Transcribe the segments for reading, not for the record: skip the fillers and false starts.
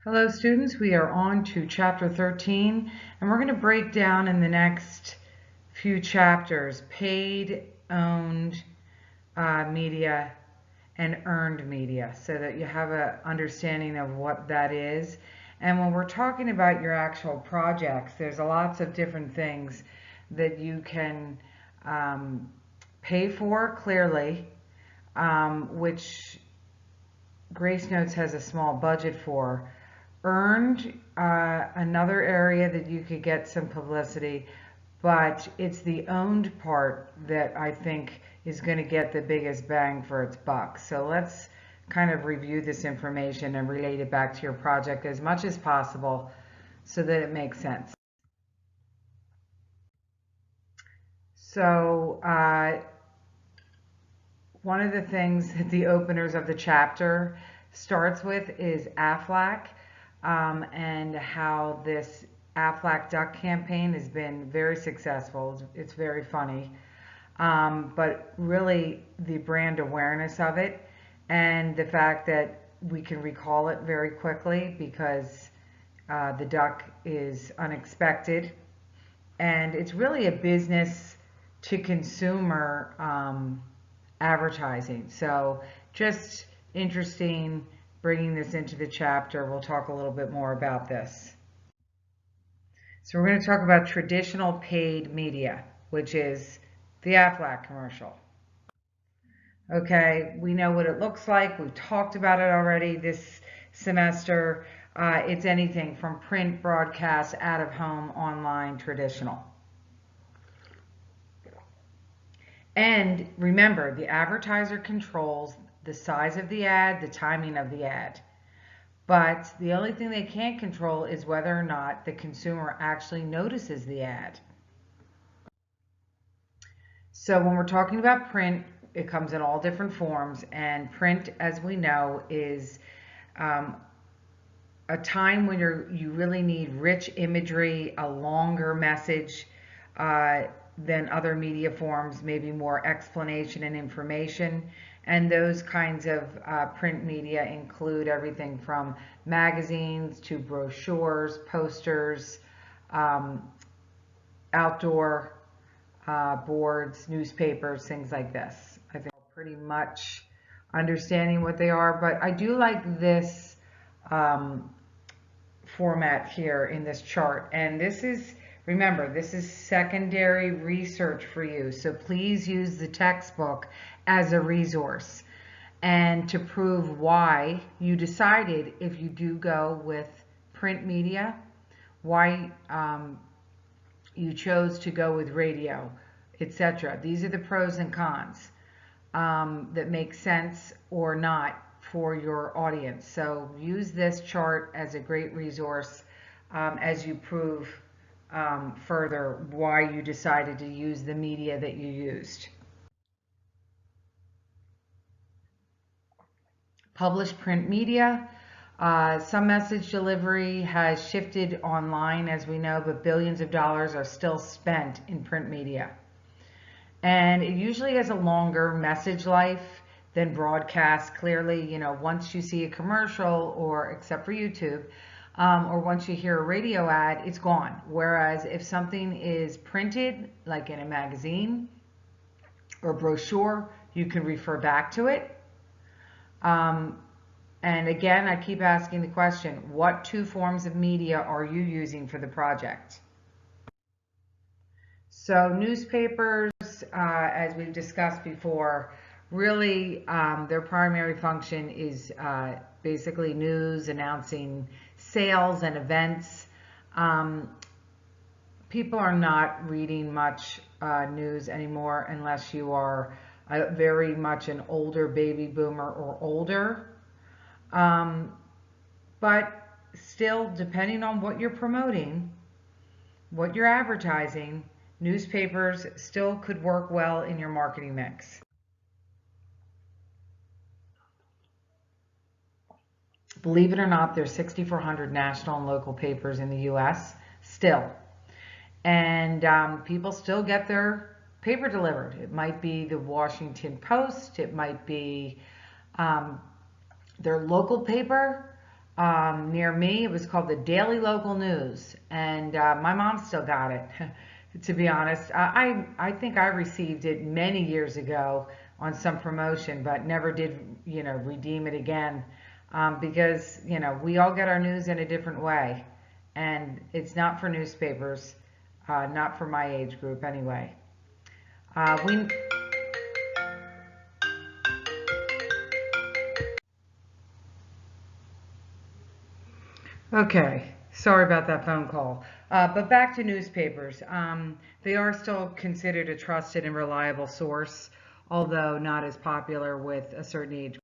Hello students, we are on to chapter 13 and we're going to break down in the next few chapters paid, owned media and earned media so that you have an understanding of what that is. And when we're talking about your actual projects, there's lots of different things that you can pay for clearly, which Grace Notes has a small budget for. Earned, another area that you could get some publicity, but it's the owned part that I think is going to get the biggest bang for its buck. So let's kind of review this information and relate it back to your project as much as possible so that it makes sense. So one of the things that the openers of the chapter starts with is Aflac, and how this Aflac Duck campaign has been very successful. It's very funny, but really the brand awareness of it and the fact that we can recall it very quickly because the duck is unexpected, and it's really a business to consumer advertising. So just interesting bringing this into the chapter. We'll talk a little bit more about this. So we're going to talk about traditional paid media, which is the Aflac commercial. Okay, we know what it looks like. We've talked about it already this semester. It's anything from print, broadcast, out of home, online, traditional. And remember, the advertiser controls the size of the ad, the timing of the ad. But the only thing they can't control is whether or not the consumer actually notices the ad. So when we're talking about print, it comes in all different forms, and print, as we know, is a time when you really need rich imagery, a longer message than other media forms, maybe more explanation and information. And those kinds of print media include everything from magazines to brochures, posters, outdoor boards, newspapers, things like this. I think pretty much understanding what they are, but I do like this format here in this chart. And this is, remember, this is secondary research for you. So please use the textbook as a resource and to prove why you decided, if you do go with print media, why you chose to go with radio, etc. These are the pros and cons that make sense or not for your audience. So use this chart as a great resource as you prove further why you decided to use the media that you used. Published print media. Some message delivery has shifted online, as we know, but billions of dollars are still spent in print media. And it usually has a longer message life than broadcast. Clearly, you know, once you see a commercial, or except for YouTube, or once you hear a radio ad, it's gone. Whereas if something is printed, like in a magazine or brochure, you can refer back to it. And again, I keep asking the question, what two forms of media are you using for the project? So newspapers, as we've discussed before, really their primary function is basically news, announcing sales and events. People are not reading much news anymore unless you are very much an older baby boomer or older. But still, depending on what you're promoting, what you're advertising, newspapers still could work well in your marketing mix. Believe it or not, there's 6,400 national and local papers in the U.S. still. And people still get their paper delivered. It might be the Washington Post. It might be their local paper. near me. It was called the Daily Local News, and my mom still got it. To be honest, I think I received it many years ago on some promotion, but never did, redeem it again, because we all get our news in a different way, and it's not for newspapers, not for my age group anyway. We Okay, sorry about that phone call. But back to newspapers. They are still considered a trusted and reliable source, although not as popular with a certain age.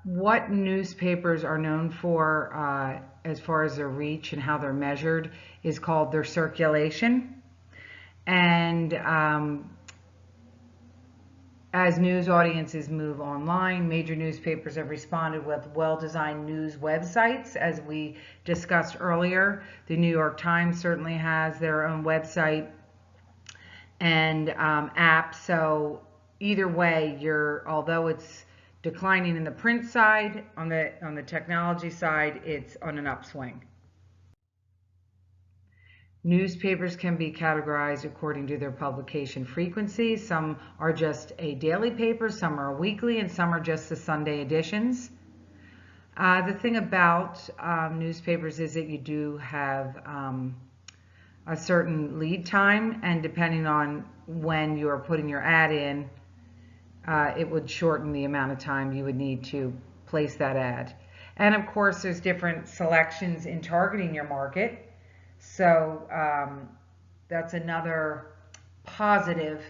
What newspapers are known for, as far as their reach and how they're measured, is called their circulation. And as news audiences move online, major newspapers have responded with well-designed news websites, as we discussed earlier. The New York Times certainly has their own website and app. So either way, although it's declining in the print side, on the technology side, it's on an upswing. Newspapers can be categorized according to their publication frequency. Some are just a daily paper, some are weekly, and some are just the Sunday editions. The thing about newspapers is that you do have a certain lead time, and depending on when you are putting your ad in, it would shorten the amount of time you would need to place that ad. And of course, there's different selections in targeting your market. So that's another positive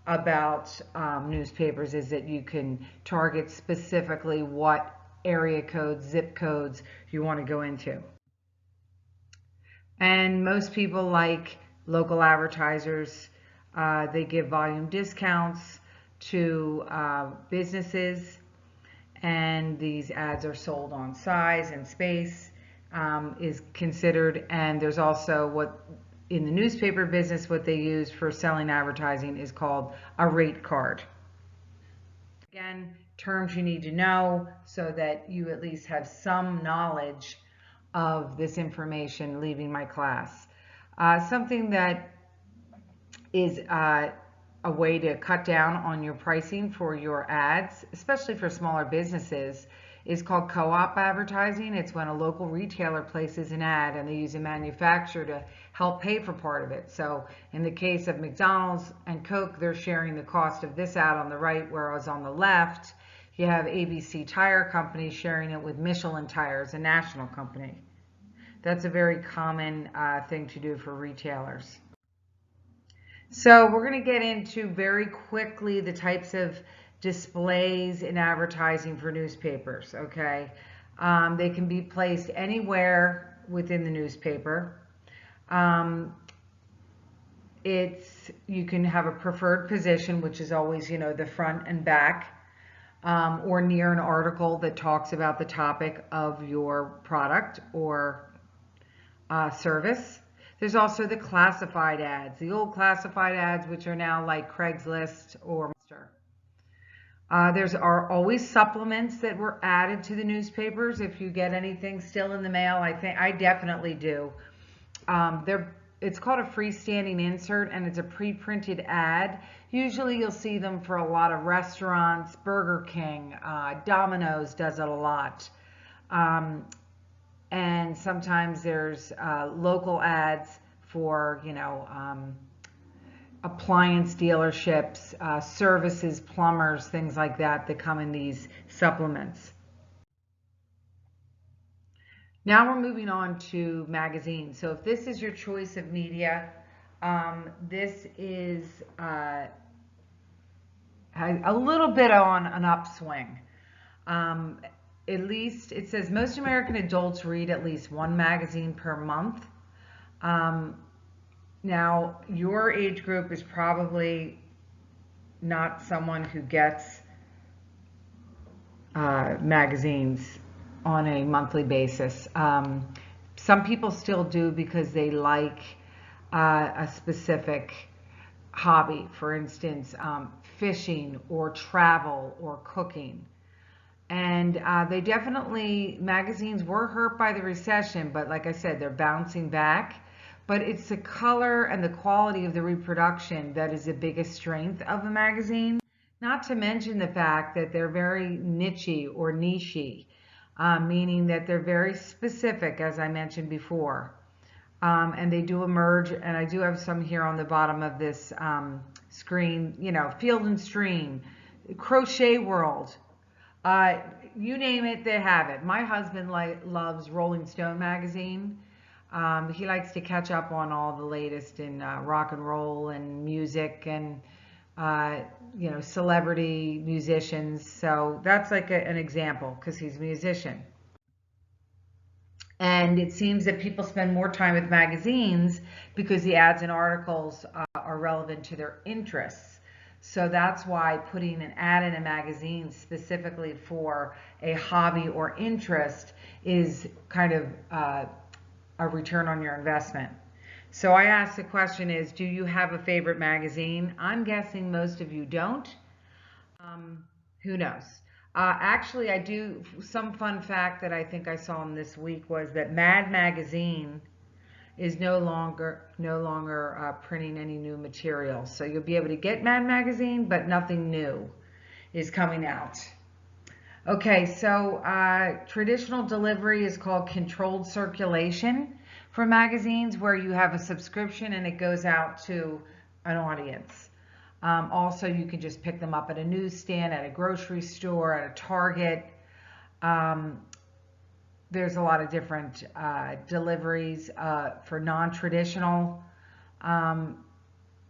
about newspapers, is that you can target specifically what area codes, zip codes you want to go into. And most people like local advertisers. They give volume discounts to businesses, and these ads are sold on size and space. Is considered, and there's also what in the newspaper business, what they use for selling advertising is called a rate card. Again, terms you need to know so that you at least have some knowledge of this information leaving my class. Something that is a way to cut down on your pricing for your ads, especially for smaller businesses, is called co-op advertising. It's when a local retailer places an ad and they use a manufacturer to help pay for part of it. So in the case of McDonald's and Coke, they're sharing the cost of this ad on the right, whereas on the left, you have ABC Tire Company sharing it with Michelin Tires, a national company. That's a very common thing to do for retailers. So we're going to get into very quickly the types of displays in advertising for newspapers, okay? They can be placed anywhere within the newspaper. You can have a preferred position, which is always, the front and back, or near an article that talks about the topic of your product or service. There's also the classified ads, the old classified ads, which are now like Craigslist or Monster. Are always supplements that were added to the newspapers. If you get anything still in the mail, I definitely do. It's called a freestanding insert, and it's a pre-printed ad. Usually you'll see them for a lot of restaurants. Burger King, Domino's does it a lot. And sometimes there's local ads for, appliance dealerships, services, plumbers, things like that come in these supplements. Now we're moving on to magazines. So if this is your choice of media, this is a little bit on an upswing. At least it says most American adults read at least one magazine per month. Now, your age group is probably not someone who gets magazines on a monthly basis. Some people still do because they like a specific hobby, for instance, fishing or travel or cooking. And they definitely, magazines were hurt by the recession, but like I said, they're bouncing back. But it's the color and the quality of the reproduction that is the biggest strength of a magazine. Not to mention the fact that they're very niche-y or niche-y, meaning that they're very specific, as I mentioned before. And they do emerge, and I do have some here on the bottom of this screen, you know, Field and Stream, Crochet World, uh, you name it, they have it. My husband loves Rolling Stone magazine. He likes to catch up on all the latest in rock and roll and music and uh, you know, celebrity musicians. So that's like an example because he's a musician. And it seems that people spend more time with magazines because the ads and articles are relevant to their interests. So that's why putting an ad in a magazine specifically for a hobby or interest is kind of a return on your investment. So I asked the question is, do you have a favorite magazine? I'm guessing most of you don't. Um, who knows? Actually, I do. Some fun fact that I think I saw in this week was that Mad Magazine is no longer printing any new material. So you'll be able to get Mad Magazine, but nothing new is coming out. Okay, so traditional delivery is called controlled circulation for magazines, where you have a subscription and it goes out to an audience. Also, you can just pick them up at a newsstand, at a grocery store, at a Target. Um, there's a lot of different deliveries for non-traditional um,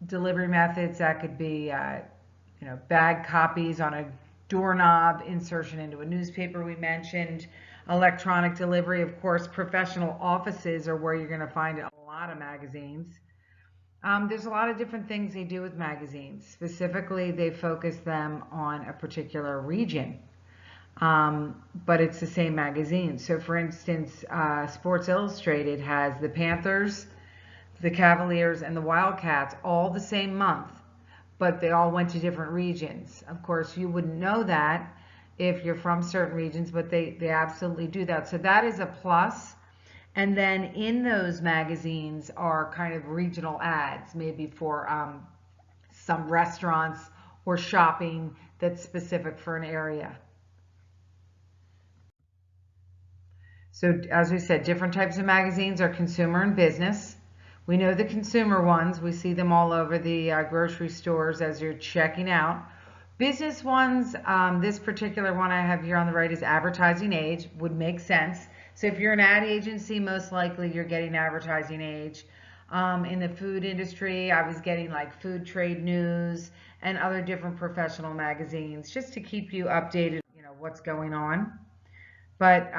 delivery methods. That could be, you know, bag copies on a doorknob, insertion into a newspaper we mentioned, electronic delivery. Of course, professional offices are where you're going to find a lot of magazines. There's a lot of different things they do with magazines. Specifically, they focus them on a particular region, but it's the same magazine. So for instance, Sports Illustrated has the Panthers, the Cavaliers, and the Wildcats all the same month, but they all went to different regions. Of course, you wouldn't know that if you're from certain regions, but they absolutely do that. So that is a plus. And then in those magazines are kind of regional ads, maybe for some restaurants or shopping that's specific for an area. So as we said, different types of magazines are consumer and business. We know the consumer ones. We see them all over the grocery stores as you're checking out. Business ones, this particular one I have here on the right is Advertising Age, would make sense. So if you're an ad agency, most likely you're getting Advertising Age. In the food industry, I was getting like Food Trade News and other different professional magazines just to keep you updated, you know, what's going on. But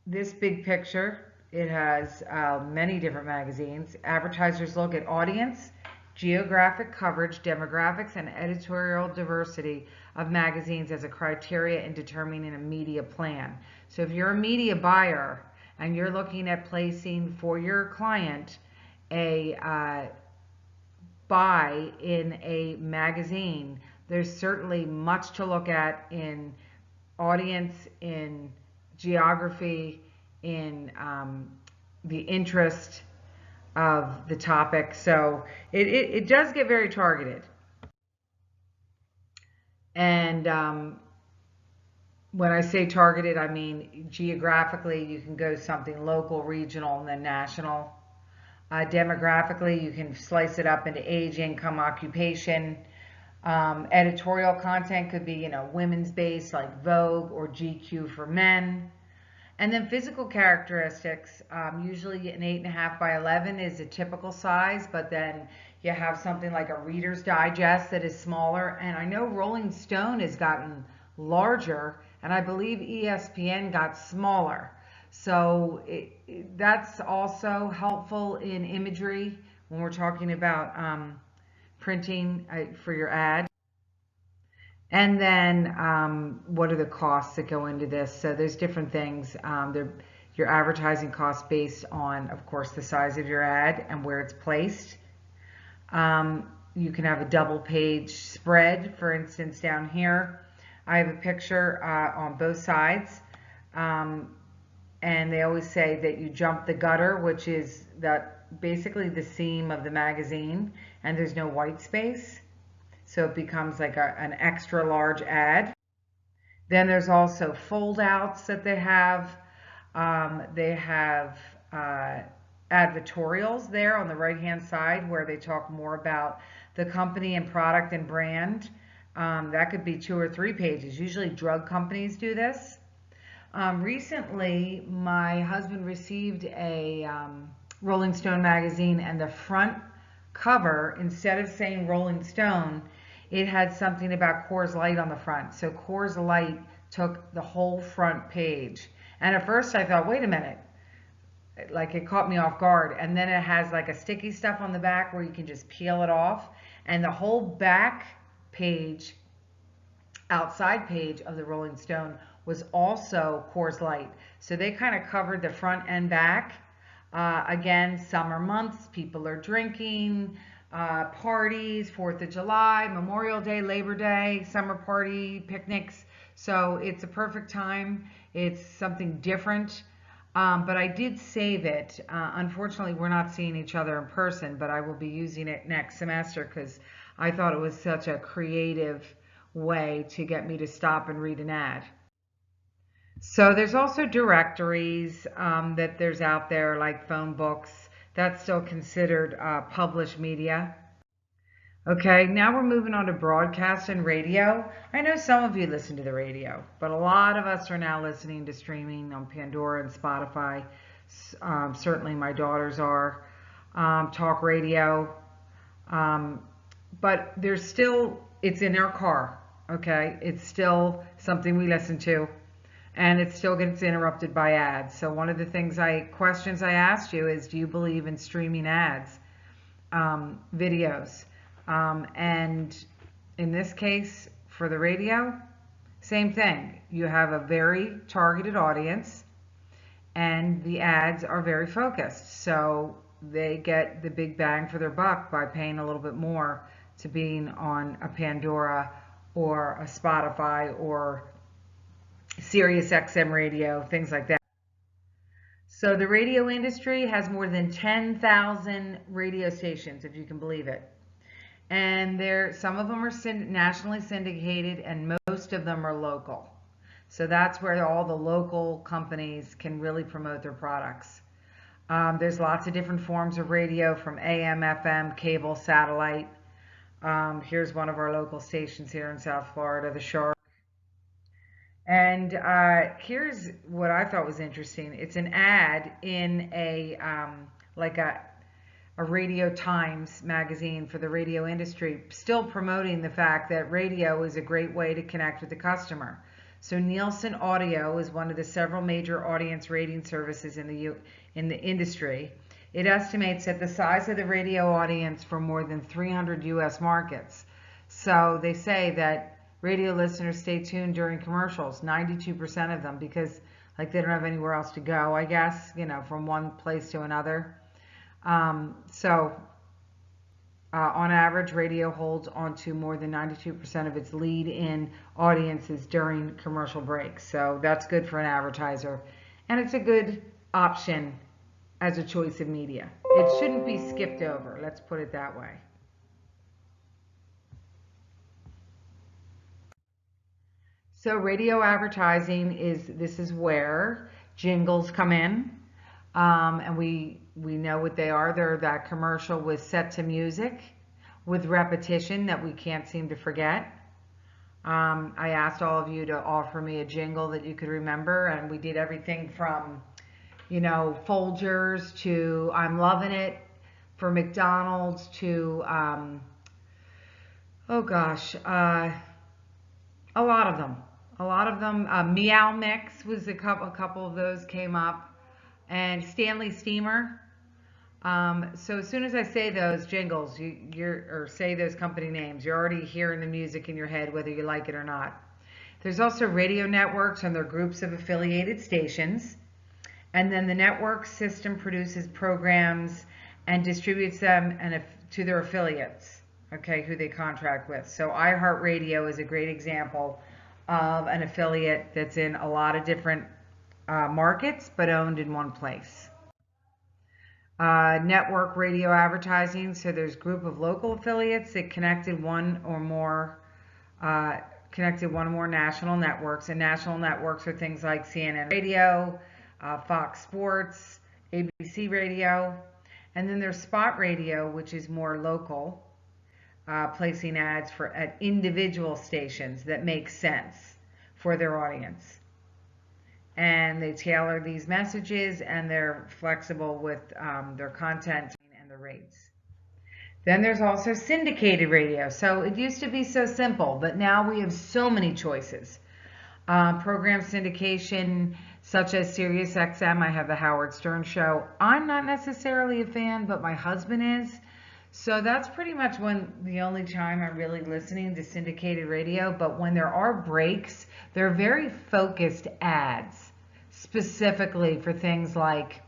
this big picture, it has many different magazines. Advertisers look at audience, geographic coverage, demographics, and editorial diversity of magazines as a criteria in determining a media plan. So if you're a media buyer and you're looking at placing for your client a buy in a magazine, there's certainly much to look at in audience, in geography, in the interest of the topic. So it does get very targeted. And when I say targeted, I mean geographically, you can go something local, regional, and then national. Demographically, you can slice it up into age, income, occupation. Editorial content could be, you know, women's based like Vogue or GQ for men. And then physical characteristics, usually an 8.5 by 11 is a typical size, but then you have something like a Reader's Digest that is smaller. And I know Rolling Stone has gotten larger, and I believe ESPN got smaller. So that's also helpful in imagery when we're talking about printing for your ad. And then what are the costs that go into this? So there's different things. Your advertising costs based on, of course, the size of your ad and where it's placed. You can have a double page spread, for instance, down here. I have a picture on both sides. Um, and they always say that you jump the gutter, which is basically the seam of the magazine, and there's no white space. So it becomes like an extra large ad. Then there's also fold outs that they have. They have advertorials there on the right hand side where they talk more about the company and product and brand. That could be 2 or 3 pages. Usually drug companies do this. Recently, my husband received a Rolling Stone magazine, and the front cover, instead of saying Rolling Stone, it had something about Coors Light on the front. So Coors Light took the whole front page. And at first I thought, wait a minute, like it caught me off guard. And then it has like a sticky stuff on the back where you can just peel it off. And the whole back page, outside page of the Rolling Stone was also Coors Light. So they kind of covered the front and back. Again, summer months, people are drinking, parties, 4th of July, Memorial Day, Labor Day, summer party, picnics. So it's a perfect time. It's something different. But I did save it. Unfortunately, we're not seeing each other in person, but I will be using it next semester because I thought it was such a creative way to get me to stop and read an ad. So there's also directories that there's out there like phone books. That's still considered published media. Okay, now we're moving on to broadcast and radio. I know some of you listen to the radio, but a lot of us are now listening to streaming on Pandora and Spotify. Certainly my daughters are. Talk radio. Um, but there's still, it's in our car. Okay, it's still something we listen to, and it still gets interrupted by ads. So one of the questions I asked you is, do you believe in streaming ads, videos? And in this case, for the radio, same thing. You have a very targeted audience, and the ads are very focused. So they get the big bang for their buck by paying a little bit more to being on a Pandora or a Spotify or Sirius XM radio, things like that. So the radio industry has more than 10,000 radio stations, if you can believe it. And some of them are nationally syndicated, and most of them are local. So that's where all the local companies can really promote their products. There's lots of different forms of radio, from AM, FM, cable, satellite. Here's one of our local stations here in South Florida, the Shark. And here's what I thought was interesting. It's an ad in like a Radio Times magazine for the radio industry, still promoting the fact that radio is a great way to connect with the customer. So Nielsen Audio is one of the several major audience rating services in the industry. It estimates that the size of the radio audience for more than 300 U.S. markets. So they say that radio listeners stay tuned during commercials, 92% of them, because like they don't have anywhere else to go, I guess, from one place to another. On average, radio holds on to more than 92% of its lead-in audiences during commercial breaks. So that's good for an advertiser. And it's a good option as a choice of media. It shouldn't be skipped over, let's put it that way. So radio advertising this is where jingles come in. And we know what they are. They're that commercial with set to music, with repetition that we can't seem to forget. I asked all of you to offer me a jingle that you could remember, and we did everything from, Folgers to I'm Loving It for McDonald's to, oh gosh, a lot of them. Meow Mix was a couple of those came up. And Stanley Steamer. So as soon as I say those jingles, or say those company names, you're already hearing the music in your head, whether you like it or not. There's also radio networks and their groups of affiliated stations. And then the network system produces programs and distributes them to their affiliates, okay, who they contract with. So iHeartRadio is a great example of an affiliate that's in a lot of different markets, but owned in one place. Network radio advertising. So there's a group of local affiliates that connected one or more national networks. And national networks are things like CNN Radio, Fox Sports, ABC Radio. And then there's spot radio, which is more local, placing ads at individual stations that make sense for their audience. And they tailor these messages, and they're flexible with their content and the rates. Then there's also syndicated radio. So it used to be so simple, but now we have so many choices. Program syndication, such as Sirius XM. I have the Howard Stern Show. I'm not necessarily a fan, but my husband is. So that's pretty much the only time I'm really listening to syndicated radio. But when there are breaks, they're very focused ads, specifically for things like,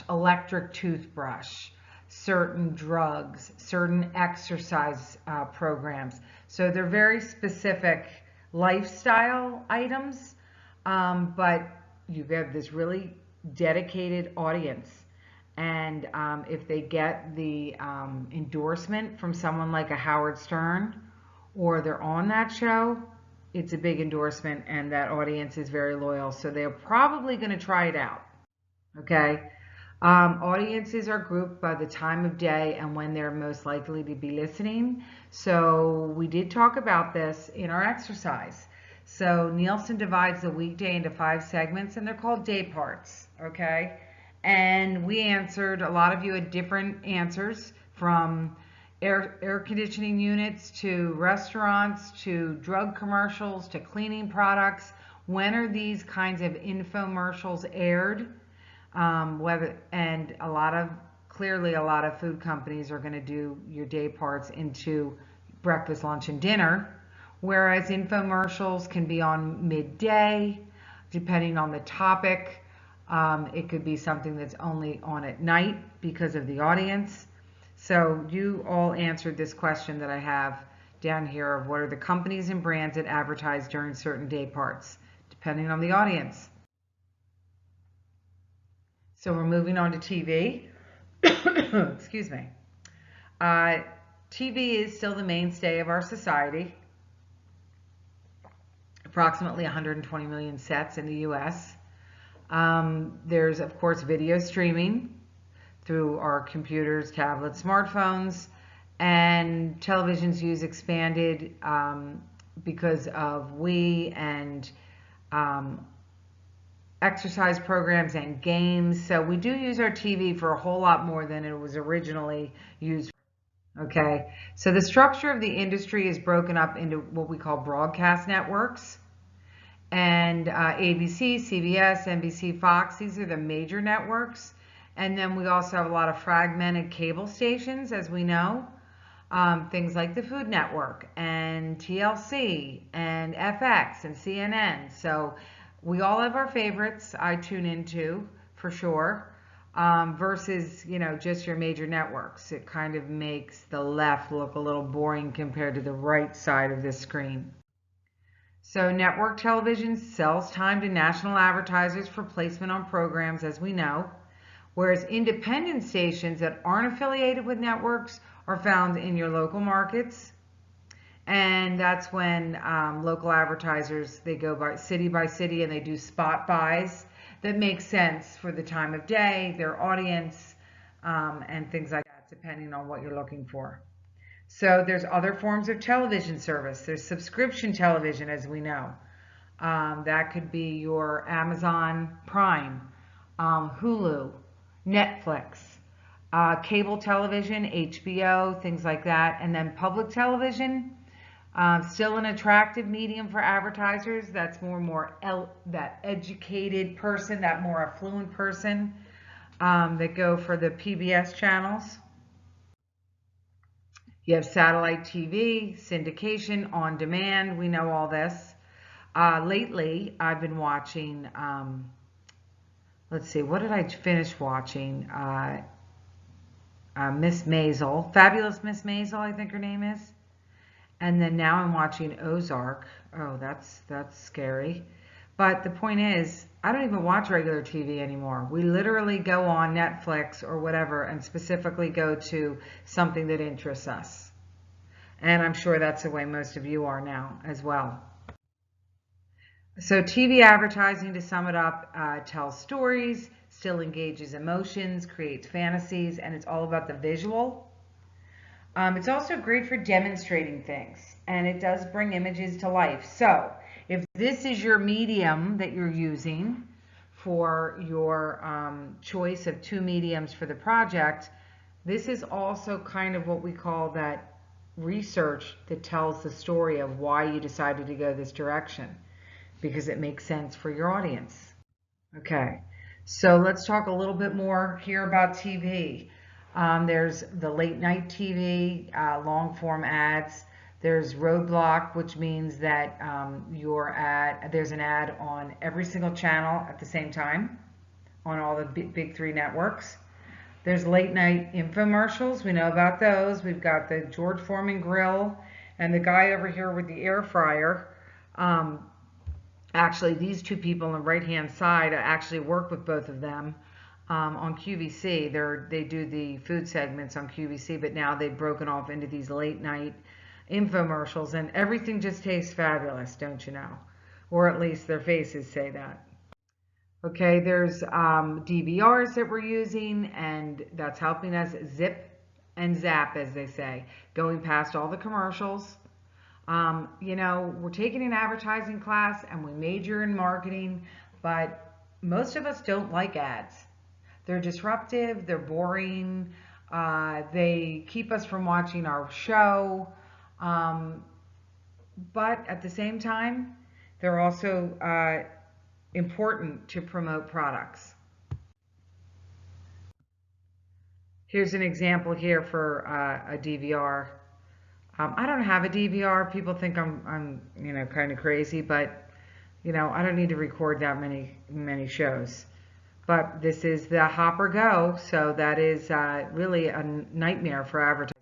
electric toothbrush, certain drugs, certain exercise programs. So they're very specific lifestyle items, but you have this really dedicated audience. And if they get the endorsement from someone like a Howard Stern, or they're on that show, it's a big endorsement, and that audience is very loyal. So they're probably going to try it out. Okay. Audiences are grouped by the time of day and when they're most likely to be listening. So we did talk about this in our exercise. So Nielsen divides the weekday into 5 segments, and they're called day parts. Okay. And we answered, a lot of you had different answers, from air conditioning units to restaurants to drug commercials to cleaning products. When are these kinds of infomercials aired? And clearly a lot of food companies are going to do your day parts into breakfast, lunch, and dinner, whereas infomercials can be on midday, depending on the topic. It could be something that's only on at night because of the audience. So you all answered this question that I have down here of what are the companies and brands that advertise during certain day parts, depending on the audience. So we're moving on to TV. Excuse me. TV is still the mainstay of our society. Approximately 120 million sets in the U.S. There's, of course, video streaming through our computers, tablets, smartphones, and television's use expanded because of Wii and exercise programs and games. So we do use our TV for a whole lot more than it was originally used for. Okay, so the structure of the industry is broken up into what we call broadcast networks. And ABC, CBS, NBC, Fox, these are the major networks. And then we also have a lot of fragmented cable stations, as we know. Things like the Food Network and TLC and FX and CNN. So we all have our favorites I tune into, for sure, versus, just your major networks. It kind of makes the left look a little boring compared to the right side of this screen. So network television sells time to national advertisers for placement on programs, as we know, whereas independent stations that aren't affiliated with networks are found in your local markets. And that's when local advertisers, they go by city and they do spot buys that make sense for the time of day, their audience, and things like that, depending on what you're looking for. So there's other forms of television service. There's subscription television, as we know. That could be your Amazon Prime, Hulu, Netflix, cable television, HBO, things like that. And then public television, still an attractive medium for advertisers. That's that educated person, that more affluent person that go for the PBS channels. You have satellite TV, syndication, on demand. We know all this. Lately, I've been watching, let's see, what did I finish watching? Miss Maisel, Fabulous Miss Maisel, I think her name is. And then now I'm watching Ozark. Oh, that's scary. But the point is, I don't even watch regular TV anymore. We literally go on Netflix or whatever and specifically go to something that interests us. And I'm sure that's the way most of you are now as well. So TV advertising, to sum it up, tells stories, still engages emotions, creates fantasies, and it's all about the visual. It's also great for demonstrating things, and it does bring images to life. So if this is your medium that you're using for your choice of two mediums for the project, this is also kind of what we call that research that tells the story of why you decided to go this direction, because it makes sense for your audience. Okay, so let's talk a little bit more here about TV. There's the late night TV, long form ads. There's roadblock, which means that there's an ad on every single channel at the same time on all the big three networks. There's late night infomercials. We know about those. We've got the George Foreman grill and the guy over here with the air fryer. Actually, these two people on the right hand side, I actually work with both of them on QVC. They do the food segments on QVC, but now they've broken off into these late night infomercials, and everything just tastes fabulous, don't you know? Or at least their faces say that. Okay, there's DVRs that we're using, and that's helping us zip and zap, as they say, going past all the commercials. We're taking an advertising class and we major in marketing, but most of us don't like ads. They're disruptive, they're boring, they keep us from watching our show, but at the same time, they're also important to promote products. Here's an example here for a DVR. I don't have a DVR. People think I'm kind of crazy, but I don't need to record that many shows. But this is the Hopper Go, so that is really a nightmare for advertisers.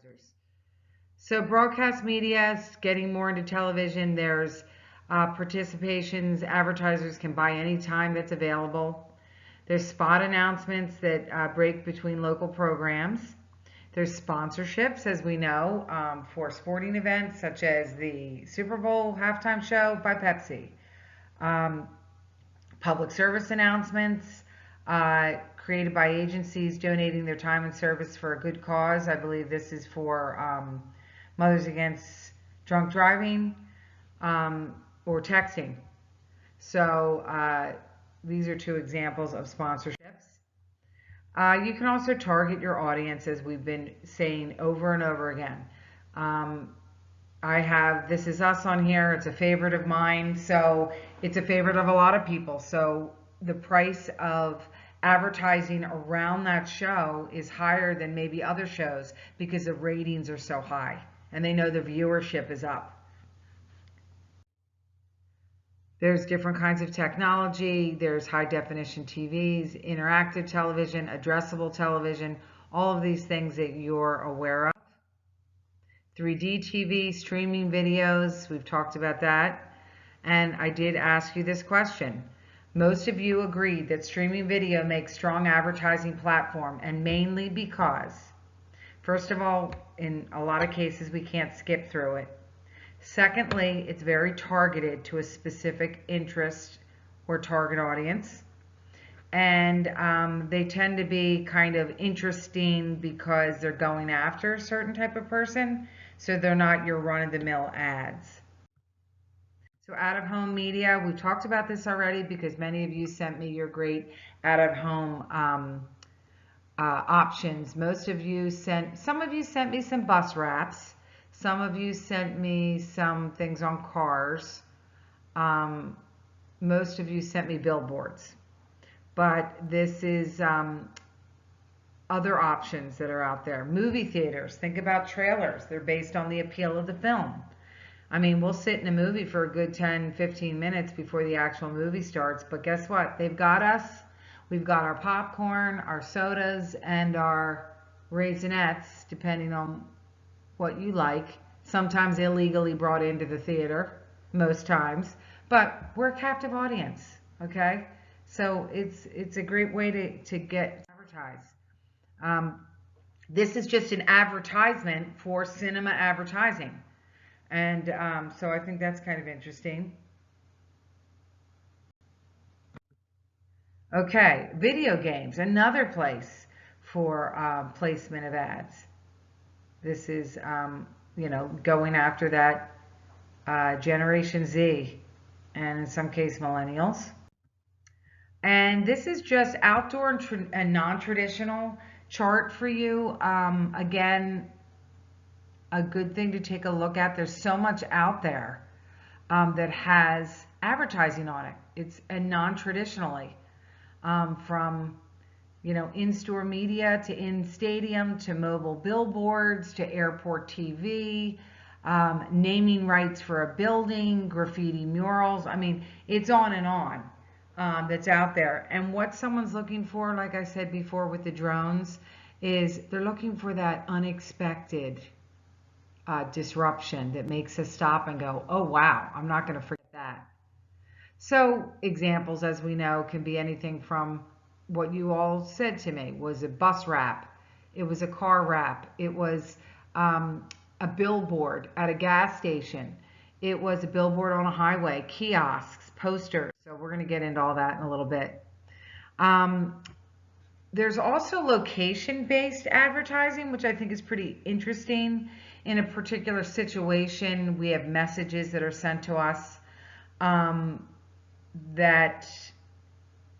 So broadcast media is getting more into television. There's participations. Advertisers can buy any time that's available. There's spot announcements that break between local programs. There's sponsorships, as we know, for sporting events such as the Super Bowl halftime show by Pepsi. Public service announcements created by agencies donating their time and service for a good cause. I believe this is for Mothers Against Drunk Driving or texting. So these are two examples of sponsorships. You can also target your audience, as we've been saying over and over again. I have This Is Us on here. It's a favorite of mine. So it's a favorite of a lot of people. So the price of advertising around that show is higher than maybe other shows because the ratings are so high and they know the viewership is up. There's different kinds of technology. There's high definition TVs, interactive television, addressable television, all of these things that you're aware of. 3D TV, streaming videos, we've talked about that. And I did ask you this question. Most of you agreed that streaming video makes strong advertising platform, and mainly because, first of all, in a lot of cases we can't skip through it. Secondly, it's very targeted to a specific interest or target audience. And they tend to be kind of interesting because they're going after a certain type of person. So they're not your run-of-the-mill ads. So out-of-home media, we talked about this already because many of you sent me your great out-of-home options. Some of you sent me some bus wraps. Some of you sent me some things on cars. Most of you sent me billboards. But this is other options that are out there. Movie theaters, think about trailers. They're based on the appeal of the film. I mean, we'll sit in a movie for a good 10, 15 minutes before the actual movie starts, but guess what? They've got us. We've got our popcorn, our sodas, and our Raisinets, depending on what you like. sometimes illegally brought into the theater, most times, but we're a captive audience, okay? So it's a great way to get advertised. Um, this is just an advertisement for cinema advertising. And so I think that's kind of interesting. Okay, video games, another place for placement of ads. This is, going after that Generation Z and in some case millennials. And this is just outdoor and non-traditional chart for you. Again, a good thing to take a look at. There's so much out there that has advertising on it. It's and non-traditionally, from in-store media to in-stadium to mobile billboards to airport TV, naming rights for a building, graffiti murals. I mean, it's on and on. That's out there. And what someone's looking for, like I said before with the drones, is they're looking for that unexpected disruption that makes us stop and go, oh, wow, I'm not going to forget that. So examples, as we know, can be anything from what you all said to me was a bus wrap. It was a car wrap. It was a billboard at a gas station. It was a billboard on a highway, kiosks, posters. So we're going to get into all that in a little bit. There's also location-based advertising, which I think is pretty interesting. In a particular situation, we have messages that are sent to us that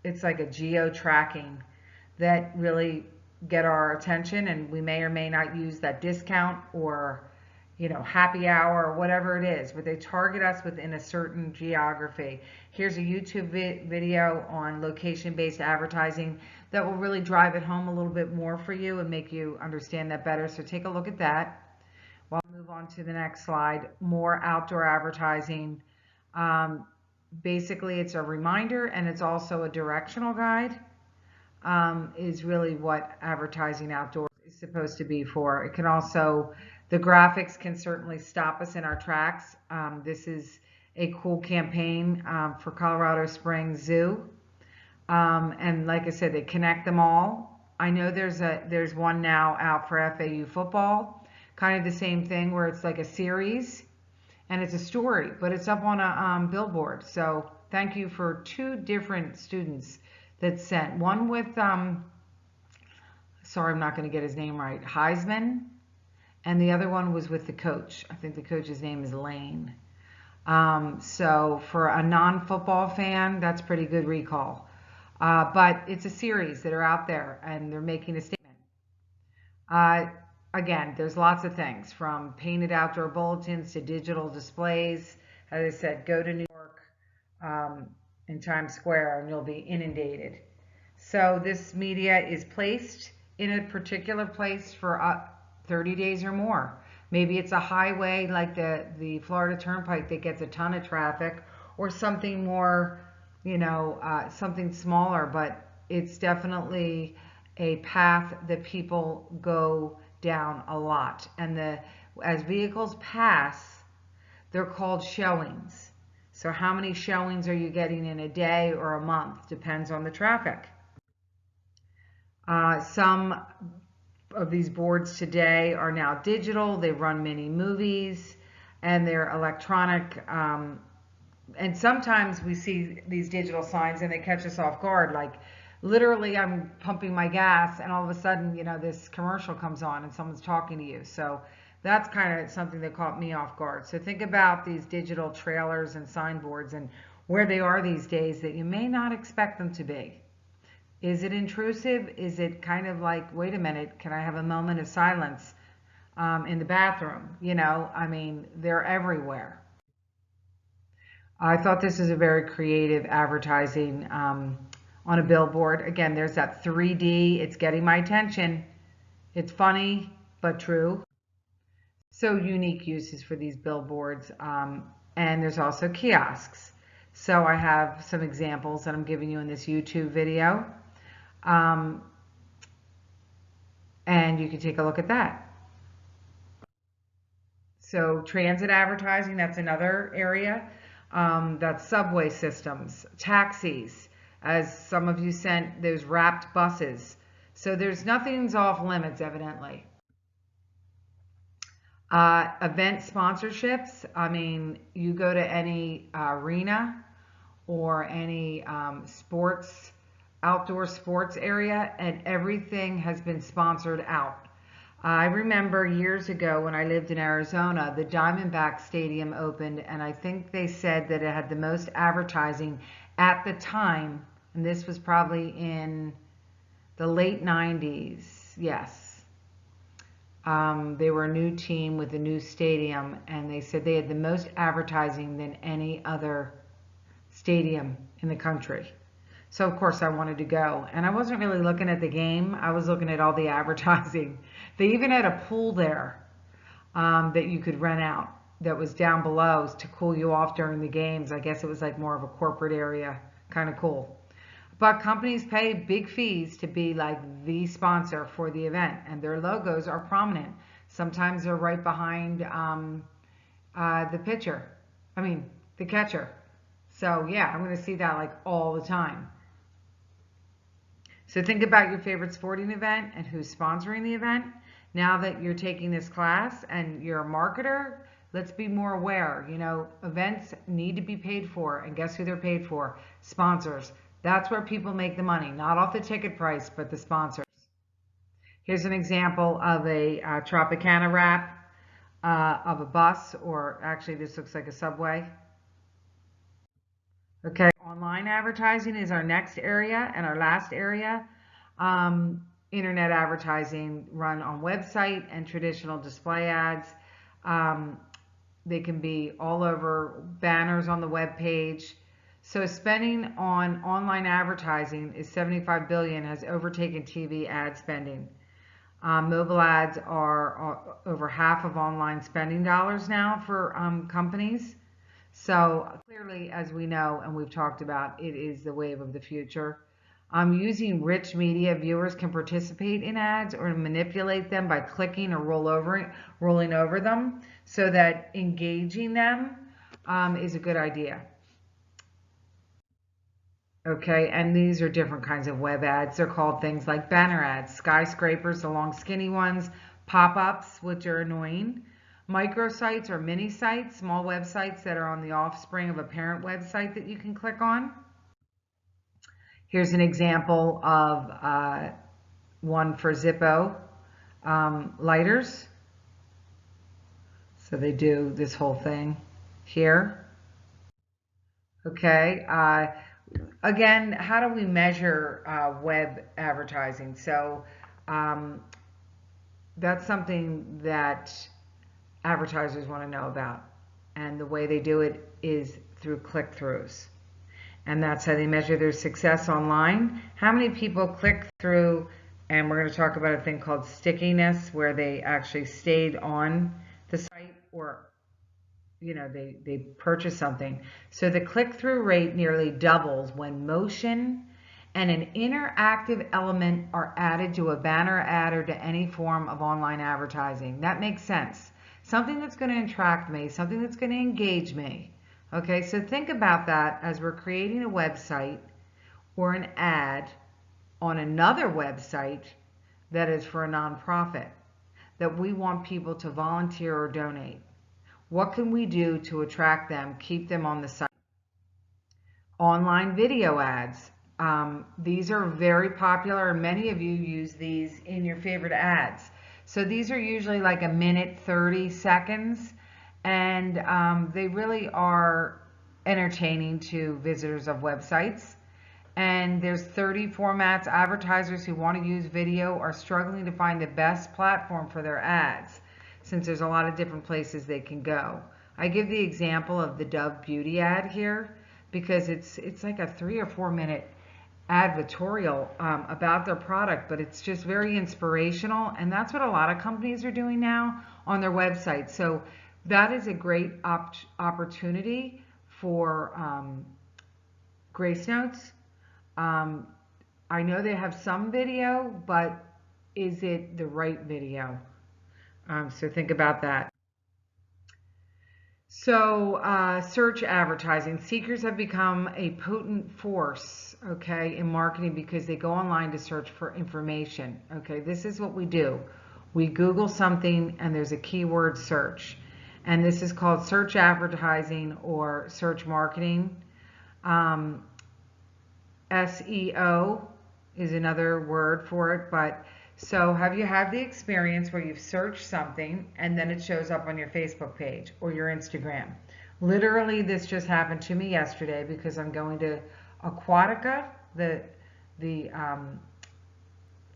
it's like a geo-tracking that really get our attention, and we may or may not use that discount or happy hour or whatever it is, but they target us within a certain geography. Here's a YouTube video on location-based advertising that will really drive it home a little bit more for you and make you understand that better. So take a look at that. I'll move on to the next slide. More outdoor advertising. Basically, it's a reminder and it's also a directional guide, is really what advertising outdoors is supposed to be for. It can also, the graphics can certainly stop us in our tracks. This is a cool campaign for Colorado Springs Zoo. And like I said, they connect them all. I know there's one now out for FAU football, kind of the same thing where it's like a series and it's a story, but it's up on a billboard. So thank you for 2 different students that sent. One with, sorry, I'm not going to get his name right, Heisman, and the other one was with the coach. I think the coach's name is Lane. So for a non-football fan, that's pretty good recall. But it's a series that are out there and they're making a statement. Again, there's lots of things from painted outdoor bulletins to digital displays. As I said, go to New York in Times Square and you'll be inundated. So this media is placed in a particular place for 30 days or more. Maybe it's a highway like the Florida Turnpike that gets a ton of traffic, or something more, something smaller, but it's definitely a path that people go down a lot. And as vehicles pass, they're called showings. So how many showings are you getting in a day or a month? Depends on the traffic. Some of these boards today are now digital. They run mini movies and they're electronic. And sometimes we see these digital signs and they catch us off guard. Like literally I'm pumping my gas and all of a sudden, this commercial comes on and someone's talking to you. So that's kind of something that caught me off guard. So think about these digital trailers and signboards and where they are these days that you may not expect them to be. Is it intrusive? Is it kind of like, wait a minute, can I have a moment of silence in the bathroom? I mean, they're everywhere. I thought this is a very creative advertising on a billboard. Again, there's that 3D. It's getting my attention. It's funny, but true. So unique uses for these billboards. And there's also kiosks. So I have some examples that I'm giving you in this YouTube video. And you can take a look at that. So transit advertising, that's another area. That's subway systems, taxis, as some of you sent those wrapped buses. So there's nothing's off limits, evidently. Event sponsorships. I mean, you go to any arena or any outdoor sports area, and everything has been sponsored out. I remember years ago when I lived in Arizona, the Diamondback Stadium opened, and I think they said that it had the most advertising at the time, and this was probably in the late 90s. Yes. They were a new team with a new stadium, and they said they had the most advertising than any other stadium in the country. So of course I wanted to go, and I wasn't really looking at the game. I was looking at all the advertising. They even had a pool there that you could rent out that was down below to cool you off during the games. I guess it was like more of a corporate area, kind of cool. But companies pay big fees to be like the sponsor for the event, and their logos are prominent. Sometimes they're right behind the pitcher. I mean, the catcher. So yeah, I'm going to see that like all the time. So think about your favorite sporting event and who's sponsoring the event. Now that you're taking this class and you're a marketer, let's be more aware. You know, events need to be paid for, and guess who they're paid for? Sponsors. That's where people make the money, not off the ticket price, but the sponsors. Here's an example of a Tropicana wrap of a bus, or actually this looks like a subway. Okay, online advertising is our next area, and our last area. Internet advertising run on website and traditional display ads. They can be all over banners on the web page. So spending on online advertising is 75 billion, has overtaken TV ad spending. Mobile ads are over half of online spending dollars now for companies. So clearly, as we know and we've talked about, it is the wave of the future. Using rich media, viewers can participate in ads or manipulate them by clicking or rolling over them, so that engaging them is a good idea. Okay, and these are different kinds of web ads. They're called things like banner ads, skyscrapers, the long skinny ones, pop-ups, which are annoying, microsites or mini sites, small websites that are on the offspring of a parent website that you can click on. Here's an example of one for Zippo lighters. So they do this whole thing here. Okay. Again, how do we measure web advertising? So that's something that advertisers want to know about. And the way they do it is through click-throughs. And that's how they measure their success online. How many people click through, and we're going to talk about a thing called stickiness, where they actually stayed on the site, or they purchase something. So the click-through rate nearly doubles when motion and an interactive element are added to a banner ad or to any form of online advertising. That makes sense. Something that's going to attract me, something that's going to engage me. Okay, so think about that as we're creating a website or an ad on another website that is for a nonprofit, that we want people to volunteer or donate. What can we do to attract them, keep them on the site? Online video ads. These are very popular, and many of you use these in your favorite ads. So these are usually like a minute, 30 seconds, and they really are entertaining to visitors of websites. And there's 30 formats. Advertisers who want to use video are struggling to find the best platform for their ads, since there's a lot of different places they can go. I give the example of the Dove Beauty ad here because it's like a 3 or 4 minute advertorial about their product, but it's just very inspirational, and that's what a lot of companies are doing now on their website. So that is a great opportunity for Grace Notes. I know they have some video, but is it the right video? So think about that. So, search advertising. Seekers have become a potent force, okay, in marketing because they go online to search for information. Okay, this is what we do. We Google something and there's a keyword search. And this is called search advertising or search marketing. SEO is another word for it, but so have you had the experience where you've searched something and then it shows up on your Facebook page or your Instagram? Literally, this just happened to me yesterday because I'm going to Aquatica, the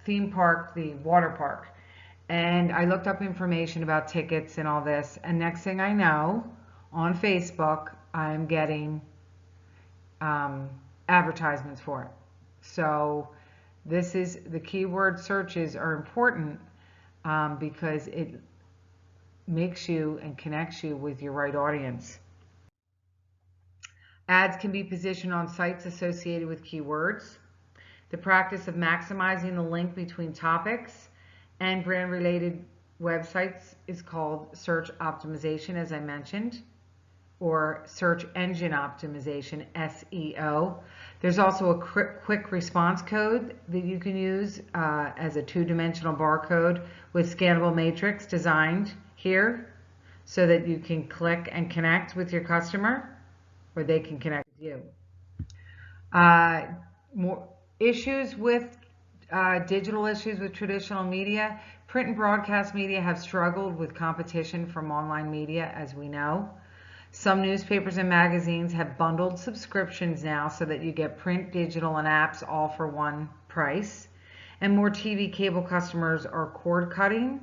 theme park, the water park, and I looked up information about tickets and all this, and next thing I know, on Facebook, I'm getting advertisements for it. So this is the keyword searches are important because it makes you and connects you with your right audience. Ads can be positioned on sites associated with keywords. The practice of maximizing the link between topics and brand related websites is called search optimization, as I mentioned, or search engine optimization, SEO. There's also a quick response code that you can use as a two-dimensional barcode with scannable matrix designed here so that you can click and connect with your customer or they can connect with you. More issues with digital issues with traditional media. Print and broadcast media have struggled with competition from online media, as we know. Some newspapers and magazines have bundled subscriptions now so that you get print, digital, and apps all for one price. And more TV cable customers are cord cutting,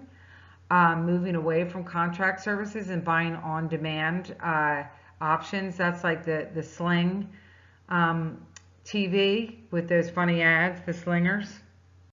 moving away from contract services and buying on-demand options. That's like the Sling TV with those funny ads, the slingers.